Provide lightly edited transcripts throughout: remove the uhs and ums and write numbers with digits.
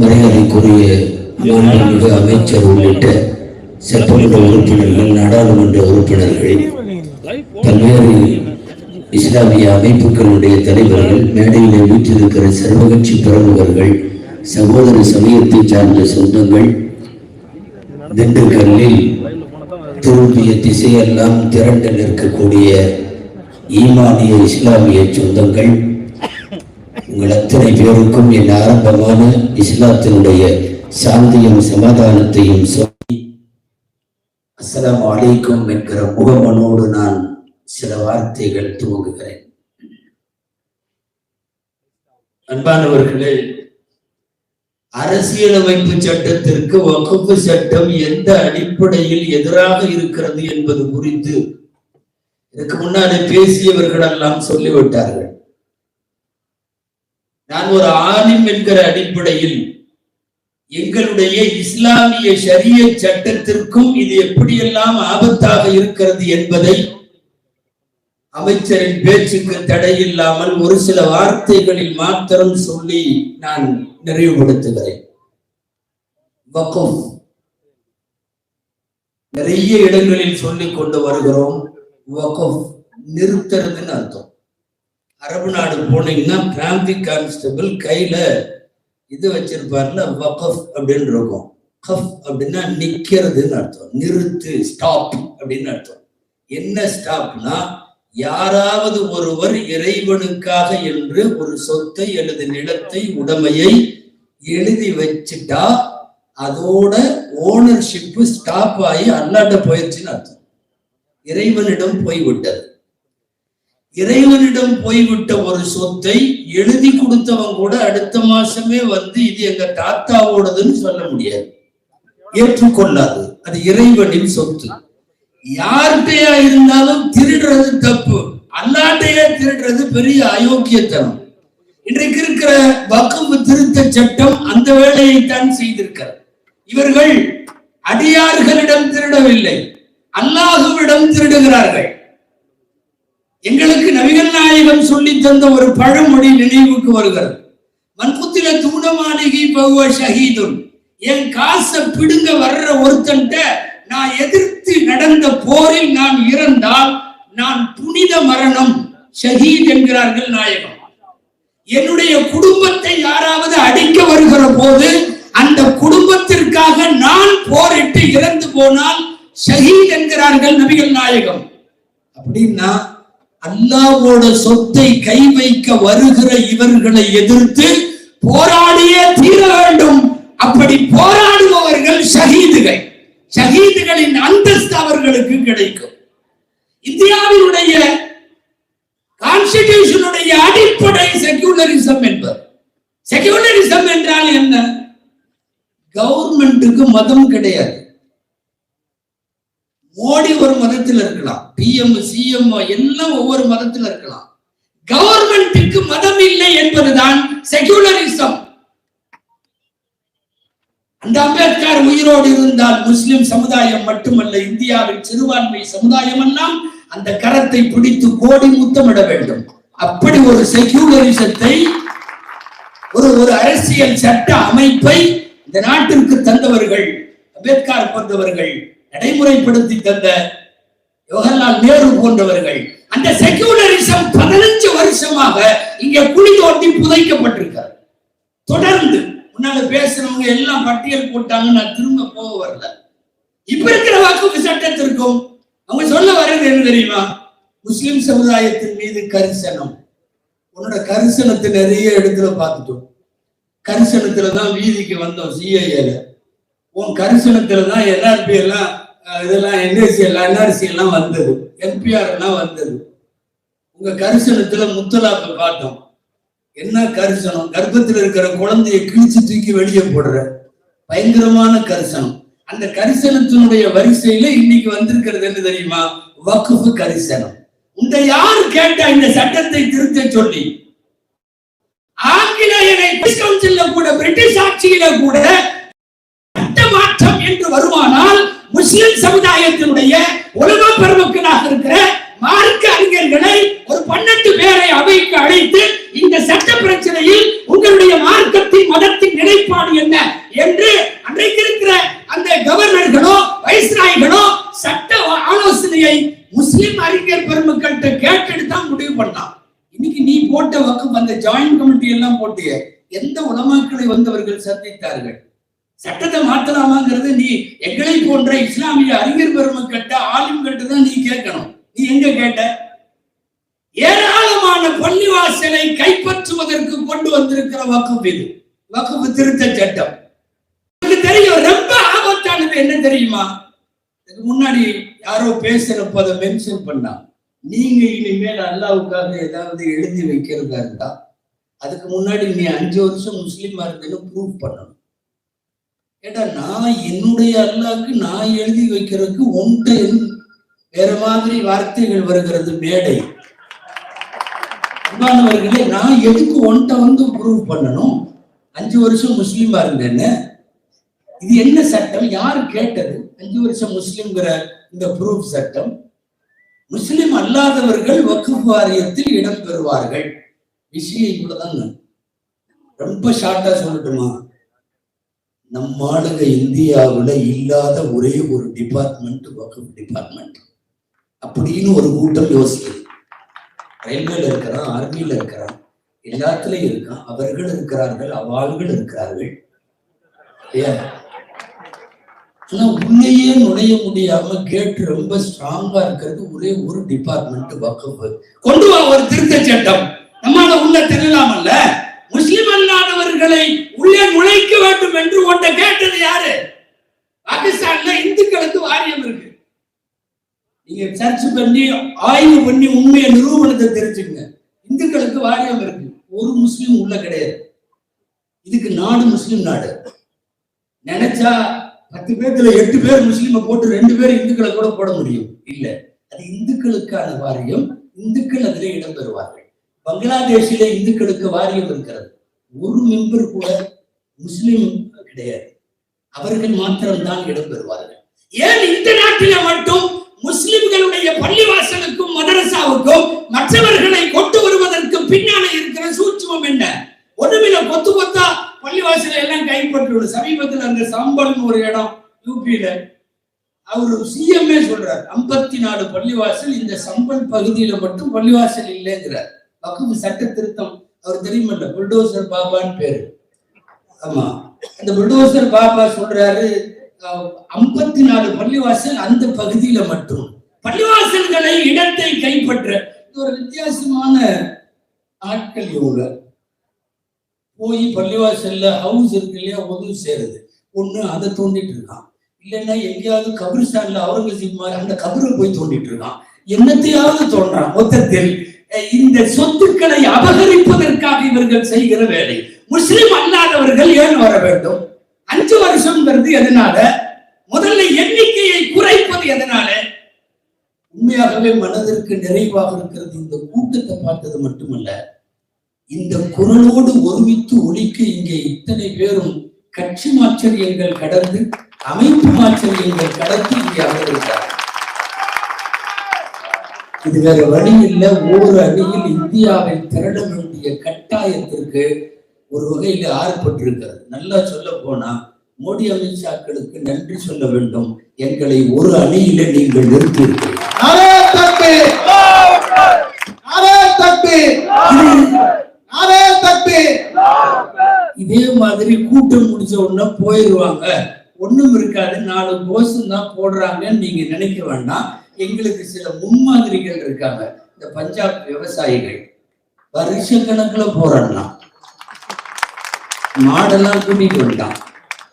மரியாதைக்குரிய மாண்புமிகு அமைச்சர் உள்ளிட்ட சட்டமன்ற உறுப்பினர்கள், நாடாளுமன்ற உறுப்பினர்கள், பல்வேறு இஸ்லாமிய அமைப்புகளுடைய தலைவர்கள், மேடையிலே வீற்றிருக்கிற சர்வகட்சி பிரமுகர்கள், சகோதர சமயத்தை சார்ந்த சொந்தங்கள், திண்டுக்கல்லில் திரும்பிய திசையெல்லாம் திரண்டு நிற்கக்கூடிய ஈமானிய இஸ்லாமிய சொந்தங்கள், உங்கள் அத்தனை பேருக்கும் என் ஆரம்பமான இஸ்லாத்தினுடைய சாந்தியும் சமாதானத்தையும் சொல்லி அஸ்ஸலாமு அலைக்கும் என்கிற முகமனோடு நான் சில வார்த்தைகள் துவங்குகிறேன். அன்பானவர்களே, அரசியலமைப்பு சட்டத்திற்கு வக்ஃப் சட்டம் எந்த அடிப்படையில் எதிராக இருக்கிறது என்பது குறித்து இதுக்கு முன்னாடி பேசியவர்கள் எல்லாம் சொல்லிவிட்டார்கள். நான் ஒரு ஆலிம் என்கிற அடிப்படையில் எங்களுடைய இஸ்லாமிய ஷரியத் சட்டத்திற்கும் இது எப்படியெல்லாம் ஆபத்தாக இருக்கிறது என்பதை அமைச்சரின் பேச்சுக்கு தடையில்லாமல் ஒரு சில வார்த்தைகளில் மாத்திரம் சொல்லி நான் நிறைவுபடுத்துகிறேன். வக்ஃப் நிறைய இடங்களில் சொல்லிக் கொண்டு வருகிறோம். வக்ஃப் நிறுத்துறதுன்னு அர்த்தம். அரபு நாடு போனீங்கன்னா டிராபிக் கான்ஸ்டபிள் கையில இது வச்சிருப்பாருல, வக்ஃப் அப்படின்னு இருக்கும். கஃப் அப்படின்னா நிக்கிறதுன்னு அர்த்தம். நிறுத்து, ஸ்டாப் அப்படின்னு அர்த்தம். என்ன ஸ்டாப்னா, யாராவது ஒருவர் இறைவனுக்காக என்று ஒரு சொத்தை அல்லது நிலத்தை, உடைமையை எழுதி வச்சுட்டா அதோட ஓனர்ஷிப் ஸ்டாப் ஆகி அல்லாட்ட போயிடுச்சுன்னு அர்த்தம். இறைவனிடம் போய்விட்டது. இறைவனிடம் போய்விட்ட ஒரு சொத்தை எழுதி கொடுத்தவன் கூட அடுத்த மாசமே வந்து இது எங்க தாத்தாவோடதுன்னு சொல்ல முடியாது, ஏற்றுக்கொள்ளாது. அது இறைவனின் சொத்து. யார்கிட்டயா இருந்தாலும் திருடுறது தப்பு, அல்லாட்டையே திருடுறது பெரிய அயோக்கியத்தனம். இன்றைக்கு இருக்கிற வக்ஃப் திருத்த சட்டம் அந்த வேலையைத்தான் செய்திருக்கிறது. இவர்கள் அடியார்களிடம் திருடவில்லை, அல்லாஹுவிடம் திருடுகிறார்கள். எங்களுக்கு நபிகள் நாயகம் சொல்லி தந்த ஒரு பழமொழி நினைவுக்கு வருகிறது. மன்குத்தில தூணமாளிகை பகுவ ஷஹீதுன். என் காசை பிடுங்க வர்ற ஒருத்தன்ட்ட நான் எதிர்த்து நடந்த போரில் நான் இறந்தால் நான் புனித மரணம், ஷஹீத் என்கிறார்கள் நாயகம். என்னுடைய குடும்பத்தை யாராவது அடிக்க வருகிற போது அந்த குடும்பத்திற்காக நான் போரிட்டு இறந்து போனால் ஷஹீத் என்கிறார்கள் நபிகள் நாயகம். அப்படின்னா அல்லாஹ்வோட சொத்தை கை வைக்க வருகிற இவர்களை எதிர்த்து போராடியே தீர வேண்டும். அப்படி போராடுபவர்கள் ஷஹீதுகள். ஷஹீதுகளின் அந்தஸ்து அவர்களுக்கு கிடைக்கும். இந்தியாவினுடைய கான்ஸ்டிடியூஷனுடைய அடிப்படை செக்யூலரிசம் என்பது. செக்யூலரிசம் என்றால் என்ன? கவர்மெண்ட்டுக்கு மதம் கிடையாது. மோடி ஒரு மதத்தில் இருக்கலாம், பிஎம் சிஎம் எல்லாம் ஒவ்வொரு மதத்தில் இருக்கலாம். கவர்மெண்ட்டுக்கு மதம் இல்லை என்பதுதான் செக்யூலரிசம். அந்த அம்பேத்கர் உயிரோடு இருந்தால் முஸ்லிம் சமுதாயம் மட்டுமல்ல, இந்தியாவின் சிறுபான்மை சமுதாயம் எல்லாம் அந்த கரத்தை பிடித்து கோடி முத்தமிட வேண்டும். அப்படி ஒரு செக்யூலரிசத்தை, ஒரு அரசியல் சட்ட அமைப்பை இந்த நாட்டிற்கு தந்தவர்கள் அம்பேத்கர் போன்றவர்கள், நடைமுறைப்படுத்தி தந்த ஜவஹர்லால் நேரு போன்றவர்கள். அந்த செக்யூலரிசம் 15 வருஷமாக இங்க குழி தோண்டி புதைக்கப்பட்டிருக்கிறார். தொடர்ந்து முன்னால பேசுறவங்க எல்லாம் பட்டியல் போட்டாங்க, நான் திரும்ப போக வரல. இப்ப இருக்கிற வக்ஃப் சட்டத்திற்கும் அவங்க சொல்ல வர்றது என்ன தெரியுமா? முஸ்லிம் சமுதாயத்தின் மீது கரிசனம். உன்னோட கரிசனத்தை நிறைய இடத்துல பார்த்துட்டோம். கரிசனத்துலதான் வீதிக்கு வந்தோம் சிஐஏல. உன் கரிசனத்துலதான் என்ஆர்பி எல்லாம், இதெல்லாம் என்எஸ்சி எல்லாம், என்ஆர்சி எல்லாம் வந்தது, என்பிஆர் எல்லாம் வந்தது. உங்க கரிசனத்துல முத்தலாப்பை பார்த்தோம். என்ன கரிசனம்? கர்ப்பத்தில் இருக்கிற குழந்தையை கிழிச்சு தூக்கி வெளியே போடுற பயங்கரமான கரிசனம். அந்த கரிசனத்தினுடைய வரிசையில இன்னைக்கு வந்திருக்கிறது என்ன தெரியுமா? வக்ஃப் கரிசனம். இந்த யாரு கேட்டா இந்த சட்டத்தை திருத்த சொல்லி? ஆங்கிலேயனை கூட, பிரிட்டிஷ் ஆட்சியில கூட சட்ட மாற்றம் என்று வருமானால் முஸ்லிம் சமுதாயத்தினுடைய உலக பெருமக்களாக இருக்கிற மார்க்க அறிஞர்களை ஒரு 12 பேரை அவைக்கு அழைத்து இந்த சட்ட பிரச்சனையில் உங்களுடைய மார்க்க ஜாயிண்ட் கமிட்டி எல்லாம் போட்டிய எந்த உலமாக்களை வந்தவர்கள் சந்தித்தார்கள்? சட்டத்தை மாத்தலாமாங்கிறது நீ எங்களை போன்ற இஸ்லாமிய அறிஞர் பெருமக்கிட்ட ஆலிம்கிட்ட தான் நீ கேட்கணும். நீ எங்க கேட்ட? ஏராளமான பள்ளிவாசலை கைப்பற்றுவதற்கு கொண்டு வந்திருக்கிற வக்ஃப் இது, வக்ஃப் திருத்த சட்டம். தெரியும் ரொம்ப ஆபத்தானது என்ன தெரியுமா? இதுக்கு முன்னாடி யாரோ பேசுறப்ப அதை மென்ஷன் பண்ணா, நீங்க இனிமேல் அல்லாவுக்காக ஏதாவது எழுதி வைக்கிறதா இருந்தா அதுக்கு முன்னாடி நீ 5 வருஷம் முஸ்லீமா இருந்தேன்னு ப்ரூவ் பண்ணணும். ஏடா, நான் என்னுடைய அல்லாவுக்கு நான் எழுதி வைக்கிறதுக்கு ஒன்று வேற மாதிரி வார்த்தைகள் வருகிறது மேடை. அன்பானவர்களே, நான் எதுக்கு ஒன்றை வந்து ப்ரூவ் பண்ணணும்? 5 வருஷம் முஸ்லீமா இருந்தேன்னு. இது என்ன சட்டம்? யாரு கேட்டது 5 வருஷம் முஸ்லிம்ங்கிற இந்த ப்ரூஃப் சட்டம்? முஸ்லிம் அல்லாதவர்கள் வக்ஃப் வாரியத்தில் இடம் பெறுவார்கள். விஷயம் இவ்வளவுதாங்க. ரொம்ப ஷார்ட்டா சொல்லட்டுமா? நம்ம ஆளுங்க இந்தியாவுல இல்லாத ஒரே ஒரு டிபார்ட்மெண்ட் வக்ஃப் டிபார்ட்மெண்ட் அப்படின்னு ஒரு கூட்டம் யோசிக்குது. ரயில்வேல இருக்கிறான், ஆர்மியில இருக்கிறான், எல்லாத்துலயும் இருக்கான். அவர்கள் இருக்கிறார்கள், அவாள்கள் இருக்கிறார்கள். ஆனா உள்ளேயே நுழைய முடியாம கேட் ரொம்ப ஸ்ட்ராங்கா இருக்கிறது ஒரே ஒரு டிபார்ட்மெண்ட் வக்ஃப். கொண்டு வா ஒரு திருத்த சட்டம், நம்மால உள்ள தெரியலாமல்ல. முஸ்லிம் அல்லாதவர்களை உள்ளே நுழைக்க வேண்டும் என்று ஒன்றை கேட்டது யாரு? பாகிஸ்தான்ல இந்துக்களுக்கு வாரியம் இருக்கு. நீங்க சர்ச் பண்ணி ஆய்வு பண்ணி உண்மையை நிரூபணத்தை தெரிஞ்சுங்க. இந்துக்களுக்கு வாரியம் இருக்கு, ஒரு முஸ்லீம் உள்ள கிடையாது. இதுக்கு நாடு முஸ்லிம் நாடு. நினைச்சா 10 பேர்ல 8 பேர் முஸ்லீமை போட்டு 2 பேர் இந்துக்களை கூட போட முடியும். இல்ல, அது இந்துக்களுக்கான வாரியம். இந்துக்கள் அதிலே இடம் பெறுவார்கள். பங்களாதேஷில இந்துக்களுக்கு வாரியம் இருக்கிறது. ஒரு மெம்பர் கூட முஸ்லிம் கிடையாது. அவர்கள் மாத்திரம்தான் இடம் பெறுவார்கள். ஏன் இந்த நாட்டில மட்டும் முஸ்லிம்களுடைய பள்ளிவாசலுக்கும் மதரசாவுக்கும் மற்றவர்களை கொண்டு வருவதற்கு பின்னாலே இருக்கிற சூட்சுமம் என்ன? ஒண்ணுமில்ல, கொத்து கொத்தா பள்ளிவாசல எல்லாம் கைப்பற்றிவிடும். சமீபத்தில் அந்த சம்பல்னு ஒரு இடம் யூபியில அவரு சிஎம்ஏ சொல்றார், 54 பள்ளிவாசல் இந்த சம்பல் பகுதியில மட்டும் பள்ளிவாசல் இல்லைங்கிறார். வக்ஃப் சட்ட திருத்தம் அவர் தெரியுமல்ல, புல்டோசர் பாபான்னு பேரு. ஆமா, அந்த புல்டோசர் பாபா சொல்றாரு 54 பள்ளிவாசல் அந்த பகுதியில மட்டும். பள்ளிவாசல்களை இடத்தை கைப்பற்ற ஒரு வித்தியாசமான ஆட்கள் இவங்க. போய் பள்ளிவாசல்ல ஹவுஸ் இருக்கு இல்லையா, உதவி சேருது. ஒண்ணு அதை தோண்டிட்டு இருக்கான், இல்லைன்னா எங்கேயாவது கபிரிஸ்தான்ல அவுரங்கசீப் மாதிரி அந்த கபரை போய் தோண்டிட்டு இருக்கான். என்னத்தையாவது தோன்றான். மொத்தத்தில் இந்த சொத்துக்களை அபகரிப்பதற்காக இவர்கள் செய்கிற வேலை. முஸ்லிம் அல்லாதவர்கள் ஏன் வர வேண்டும்? 5 வருஷம்ங்கிறது எதனால? முதல்ல எண்ணிக்கையை குறைப்பது எதனால? உண்மையாகவே மனதிற்கு நிறைவாக இருக்கிறது. இந்த கூட்டத்தை பார்த்தது மட்டுமல்ல, இந்த குரலோடு ஒருமித்து ஒலிக்க இங்கே இத்தனை பேரும் கட்சி மாச்சரியங்கள் கடந்து, அமைப்பு மாச்சரியங்கள் கடந்து இங்கே அமர்ந்திருக்கிறார். இது வேற வழி இல்லை. ஒரு அணியில் இந்தியாவை திரட வேண்டிய கட்டாயத்திற்கு ஒரு வகையில் ஆர்ப்பட்டிருக்கிறது. நல்லா சொல்ல போனா மோடி அமித்ஷாக்களுக்கு நன்றி சொல்ல வேண்டும். எங்களை ஒரு அணியில நீங்கள் நிறுத்தியிருக்கிறீர்கள். இதே மாதிரி கூட்டம் முடிச்ச உடனே போயிடுவாங்க, ஒண்ணும் இருக்காது, 4 கோஷம் தான் போடுறாங்க நீங்க நினைக்க வேண்டாம். எங்களுக்கு சில முன்மாதிரிகள் இருக்காங்க. இந்த பஞ்சாப் விவசாயிகள் வருஷ கணக்குல போராடலாம், மாடெல்லாம் கூட்டிட்டு வந்துட்டான்,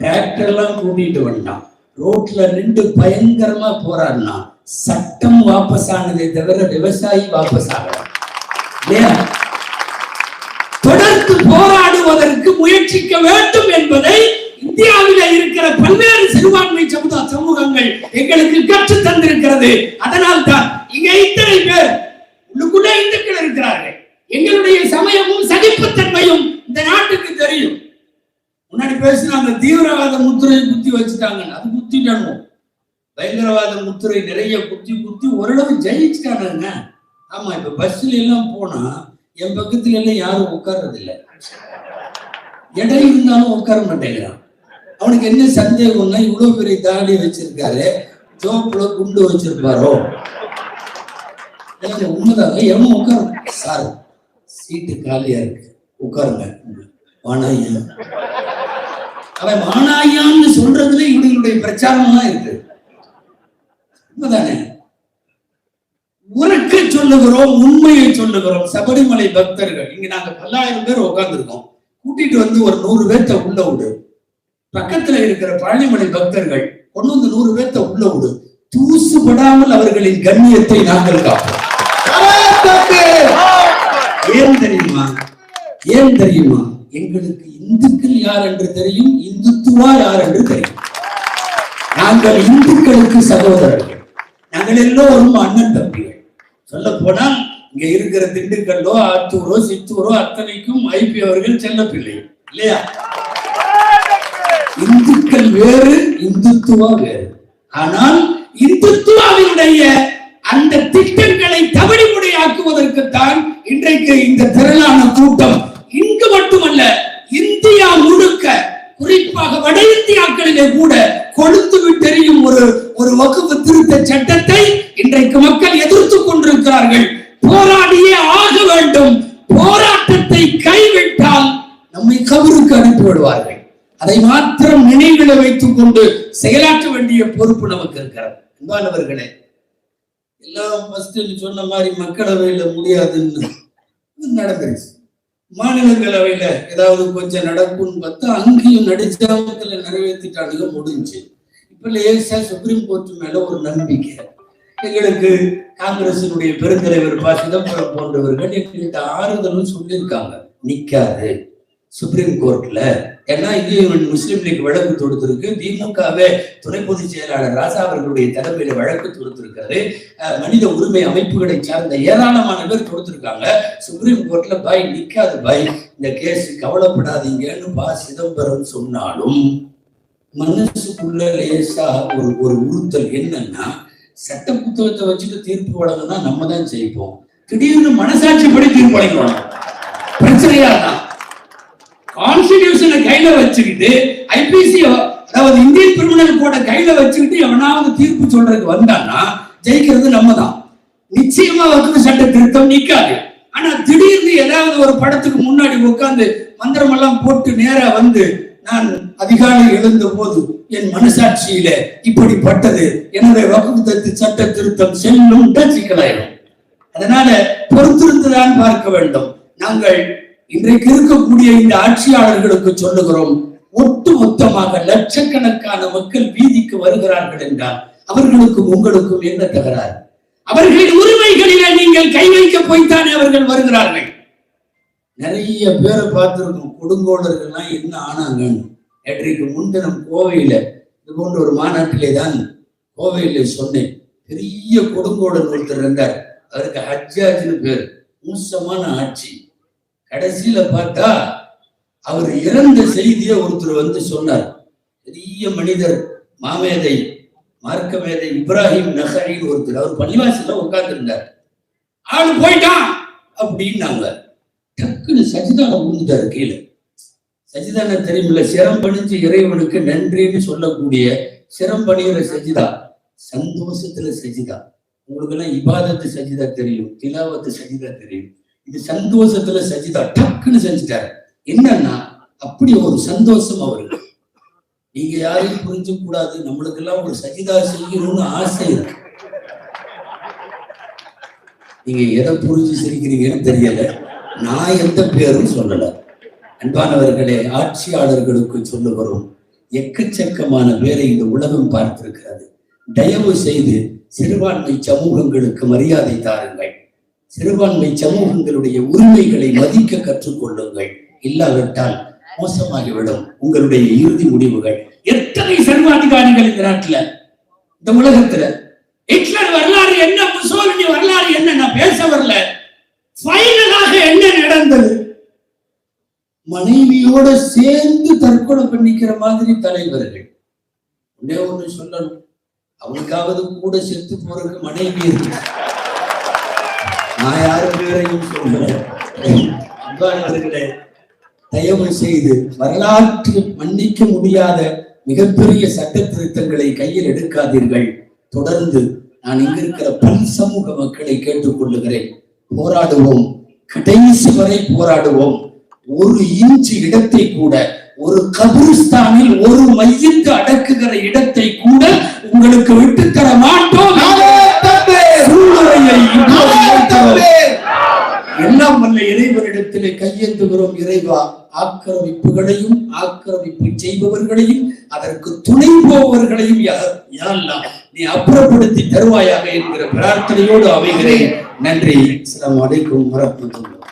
டிராக்டர் எல்லாம் கூட்டிட்டு வந்துட்டான், ரோட்ல நின்று பயங்கரமா போராடினா சட்டம் வாபஸ் ஆனதை தவிர விவசாயி வாபஸ் ஆகல. தொடர்ந்து போராடுவதற்கு முயற்சிக்க வேண்டும் என்பதை இந்தியாவில இருக்கிற பல்வேறு சிறுபான்மை சமூகங்கள் எங்களுக்கு கற்று தந்திருக்கிறது. அதனால் தான் இங்க இத்தனை பேர் உள்ளுக்குள்ள இந்துக்கள் இருக்கிறார்கள். எங்களுடைய சமயமும் சகிப்புத்தன்மையும் இந்த நாட்டுக்கு தெரியும். முன்னாடி பேசினாங்க தீவிரவாத முத்திரையை குத்தி வச்சுட்டாங்க, அது குத்திட்டாங்க. பயங்கரவாத முத்திரை நிறைய குத்தி குத்தி ஓரளவு ஜெயிச்சுட்டானுங்க. ஆமா, இப்ப பஸ்ல எல்லாம் போனா என் பக்கத்துல எல்லாம் யாரும் உட்கார்றது இல்லை. இடம் இருந்தாலும் உட்கார மாட்டேங்கிறான். அவனுக்கு என்ன சந்தேகம்னா, இவ்வளவு பெரிய தாடி வச்சிருக்காரு, ஜோப்புல குண்டு வச்சிருப்பாரோ? உண்மைதாங்க, எவனும் உட்கார. சார் சீட்டு காலியா இருக்கு, உட்காருங்க வானாயா. அவன் வானாயான்னு சொல்றதுல இவங்களுடைய பிரச்சாரம் தான் இருக்கு. உண்மைதானே? உறக்க சொல்லுகிறோம், உண்மையை சொல்லுகிறோம். சபரிமலை பக்தர்கள் இங்க நாங்க 10,000 பேர் உட்கார்ந்துருக்கோம். கூட்டிட்டு வந்து ஒரு 100 பேர்த்த உள்ள விடு. பக்கத்துல இருக்கிற பழனிமலை பக்தர்கள் கொண்டு வந்து 100 பேர்த்த உள்ள விடு. தூசுபடாமல் அவர்களின் கண்ணியத்தை நாங்கள் காப்போம். ஏன் தெரியுமா? ஏன் தெரியுமா? எங்களுக்கு இந்துக்கள் யார் என்று தெரியும், இந்துத்துவா யார் என்று தெரியும். நாங்கள் இந்துக்களுக்கு சகோதரர்கள், நாங்கள் எல்லோரும் அண்ணன் தம்பிகள். சொல்ல போனால் இங்க இருக்கிற திண்டுக்கல்லோ ஆத்தூரோ சித்தூரோ அத்தனைக்கும் ஐபி அவர்கள் செல்ல பிள்ளை இல்லையா? இந்துக்கள் வேறு, இந்துத்துவா வேறு. ஆனால் இந்துத்துவாவினுடைய அந்த திட்டங்களை தவிடுமுறையாக்குவதற்குத்தான் இன்றைக்கு இந்த திரளான கூட்டம். இங்கு மட்டுமல்ல, இந்தியா முழுக்க, குறிப்பாக வட இந்தியாக்களிலே கூட கொழுத்து விட்டெறியும் ஒரு வகுப்பு திருத்த சட்டத்தை இன்றைக்கு மக்கள் எதிர்த்துக் கொண்டிருக்கிறார்கள். போராடியே ஆக வேண்டும். போராட்டத்தை கைவிட்டால் நம்மை கபருக்கு அனுப்பி விடுவார்கள். அதை மாத்திரம் நினைவில் வைத்துக் கொண்டு செயலாற்ற வேண்டிய பொறுப்பு நமக்கு இருக்கிறது. அன்பானவர்களே, எல்லாம் சொன்ன மாதிரி மக்களவையில முடியாதுன்னு நடந்துருச்சு. மாநிலங்களவையில ஏதாவது கொஞ்சம் நடக்கும்னு பார்த்தா அங்கேயும் நடிச்சாமத்துல நிறைவேற்றிட்டானுங்க, முடிஞ்சு. இப்ப லேசா சுப்ரீம் கோர்ட் மேல ஒரு நம்பிக்கை. எங்களுக்கு காங்கிரசினுடைய பெருந்தலைவர் ப. சிதம்பரம் போன்றவர்கள் எங்கள்கிட்ட ஆறுதலும் சொல்லியிருக்காங்க, நிக்காது சுப்ரீம் கோர்ட்ல. ஏன்னா இது முஸ்லீம் லீக் வழக்கு தொடுத்திருக்கு, திமுகவே துணை பொதுச் செயலாளர் ராசா அவர்களுடைய தலைமையில வழக்கு தொடுத்திருக்கிறது, மனித உரிமை அமைப்புகளை சார்ந்த ஏராளமான பேர் தொடுத்திருக்காங்க. சுப்ரீம் கோர்ட்ல பாய் நிக்காது பாய், இந்த கேஸ் கவலைப்படாதீங்கன்னு ப. சிதம்பரம் சொன்னாலும் மனசுக்குள்ள லேசா ஒரு உறுத்தல். என்னன்னா, சட்ட புத்தகத்தை வச்சுட்டு தீர்ப்பு வழங்கினா நம்ம தான் ஜெயிப்போம், திடீர்னு மனசாட்சிப்படி தீர்ப்பு வழங்குவாங்க. பிரச்சனையா தான் கான்ஸ்டிடியூஷனை கையில வச்சுக்கிட்டு, ஐபிசி அதாவது இந்தியன் கிரிமினல் கோட கையில வச்சுக்கிட்டு எவனாவது தீர்ப்பு சொல்றதுக்கு வந்தான்னா ஜெயிக்கிறது நம்ம தான். நிச்சயமா வகுப்பு சட்ட திருத்தம் நிக்காது. ஆனா திடீர்னு ஏதாவது ஒரு படத்துக்கு முன்னாடி உட்கார்ந்து மந்திரம் எல்லாம் போட்டு நேரா வந்து, நான் அதிகாலை எழுந்த போது என் மனசாட்சியில இப்படிப்பட்டது, எனவே வகுப்பு சட்ட திருத்தம் செல்லும் சிக்கலாயிடும். அதனால பொறுத்திருந்துதான் பார்க்க வேண்டும். நாங்கள் இன்றைக்கு இருக்கக்கூடிய இந்த ஆட்சியாளர்களுக்கு சொல்லுகிறோம், ஒட்டு மொத்தமாக லட்சக்கணக்கான மக்கள் வீதிக்கு வருகிறார்கள் என்றால் அவர்களுக்கும் உங்களுக்கும் என்ன தகராறு? அவர்களின் உரிமைகளில நீங்கள் கை வைக்க போய்த்தானே அவர்கள் வருகிறார்கள். நிறைய பேரை பார்த்திருக்கோம், கொடுங்கோளர்கள்லாம் என்ன ஆனாங்கன்னு. நேற்றைக்கு முன்தினம் கோவையில இது போன்ற ஒரு மாநாட்டிலே தான் கோவையில சொன்னேன். பெரிய கொடுங்கோளன் ஒருத்தர் இருந்தார், அவருக்கு ஹஜ்ஜாஜ்னு பேர், மோசமான ஆட்சி. கடைசியில பார்த்தா அவர் இறந்த செய்தியை ஒருத்தர் வந்து சொன்னார். பெரிய மனிதர், மாமேதை, மார்க்க மேதை இப்ராஹிம் நகரின்னு ஒருத்தர், அவர் பள்ளிவாசல்ல உட்கார்ந்து இருந்தார். ஆளு போயிட்டான் அப்படின்னாங்க. டக்குன்னு சஜிதான விழுந்துட்டாரு கீழே. சஜிதான தெரியுமில்ல, சிரம் பணிஞ்சு இறைவனுக்கு நன்றின்னு சொல்லக்கூடிய சிரம் பணிகிற சஜிதா, சந்தோஷத்துல சஜிதா. உங்களுக்கு எல்லாம் இபாதத்து சஜிதா தெரியும், திலாவத்து சஜிதா தெரியும். இது சந்தோஷத்துல சஜிதா டக்குன்னு செஞ்சுட்டாரு. என்னன்னா அப்படி ஒரு சந்தோஷம் அவருக்கு. நீங்க யாரையும் புரிஞ்சு கூடாது, நம்மளுக்கு எல்லாம் ஒரு சஜிதா செய்யணும்னு ஆசை இருக்கு. நீங்க எதை புரிஞ்சு சிரிக்கிறீங்கன்னு தெரியல, நான் எந்த பேரும் சொல்லல. அன்பானவர்களே, ஆட்சியாளர்களுக்கு சொல்லுகிறோம், எக்கச்சக்கமான பேரை இந்த உலகம் பார்த்திருக்கிறது. தயவு செய்து சிறுபான்மை சமூகங்களுக்கு மரியாதை தாருங்கள். சிறுபான்மை சமூகங்களுடைய உரிமைகளை மதிக்க கற்றுக்கொள்ளுங்கள். இல்லாவிட்டால் மோசமாகிவிடும் உங்களுடைய இறுதி முடிவுகள். எத்தனை சர்வாதிகாரிகள் இந்த நாட்டுல, இந்த உலகத்துல. ஹிட்லர் வரலாறு என்ன, முசோலினி வரலாறு என்ன, நான் பேச வரல. ஃபைனலாக என்ன நடந்தது? மனைவியோட சேர்ந்து தற்கொலை பண்ணிக்கிற மாதிரி தலைவர்கள். ஒன்னே ஒண்ணு சொல்லணும், அவனுக்காவது கூட செத்து போறதுக்கு மனைவி இருக்கு. நான் யாரும் பேரையும் சொல்றேன். தயவு செய்து வரலாற்று மன்னிக்க முடியாத மிகப்பெரிய சட்ட திருத்தங்களை கையில் எடுக்காதீர்கள். தொடர்ந்து நான் இங்க இருக்கிற பல் சமூக மக்களை கேட்டுக்கொள்ளுகிறேன், போராடுவோம், கடைசி வரை போராடுவோம். ஒரு இன்ச்சு இடத்தை கூட, ஒரு கபிரிஸ்தானில் ஒரு மையத்து அடக்குகிற இடத்தை கூட உங்களுக்கு விட்டு தர மாட்டோம். எல்லாம் வல்ல இறைவனிடத்திலே கையேந்துகிறோம். இறைவா, ஆக்கிரமிப்புகளையும் ஆக்கிரமிப்பு செய்பவர்களையும் அதற்கு துணை போவர்களையும் நீ அப்புறப்படுத்தி தருவாயாக என்கிற பிரார்த்தனையோடு அமைகிறேன். நன்றி. அஸ்ஸலாமு அலைக்கும் வரஹ்மத்துல்லாஹி.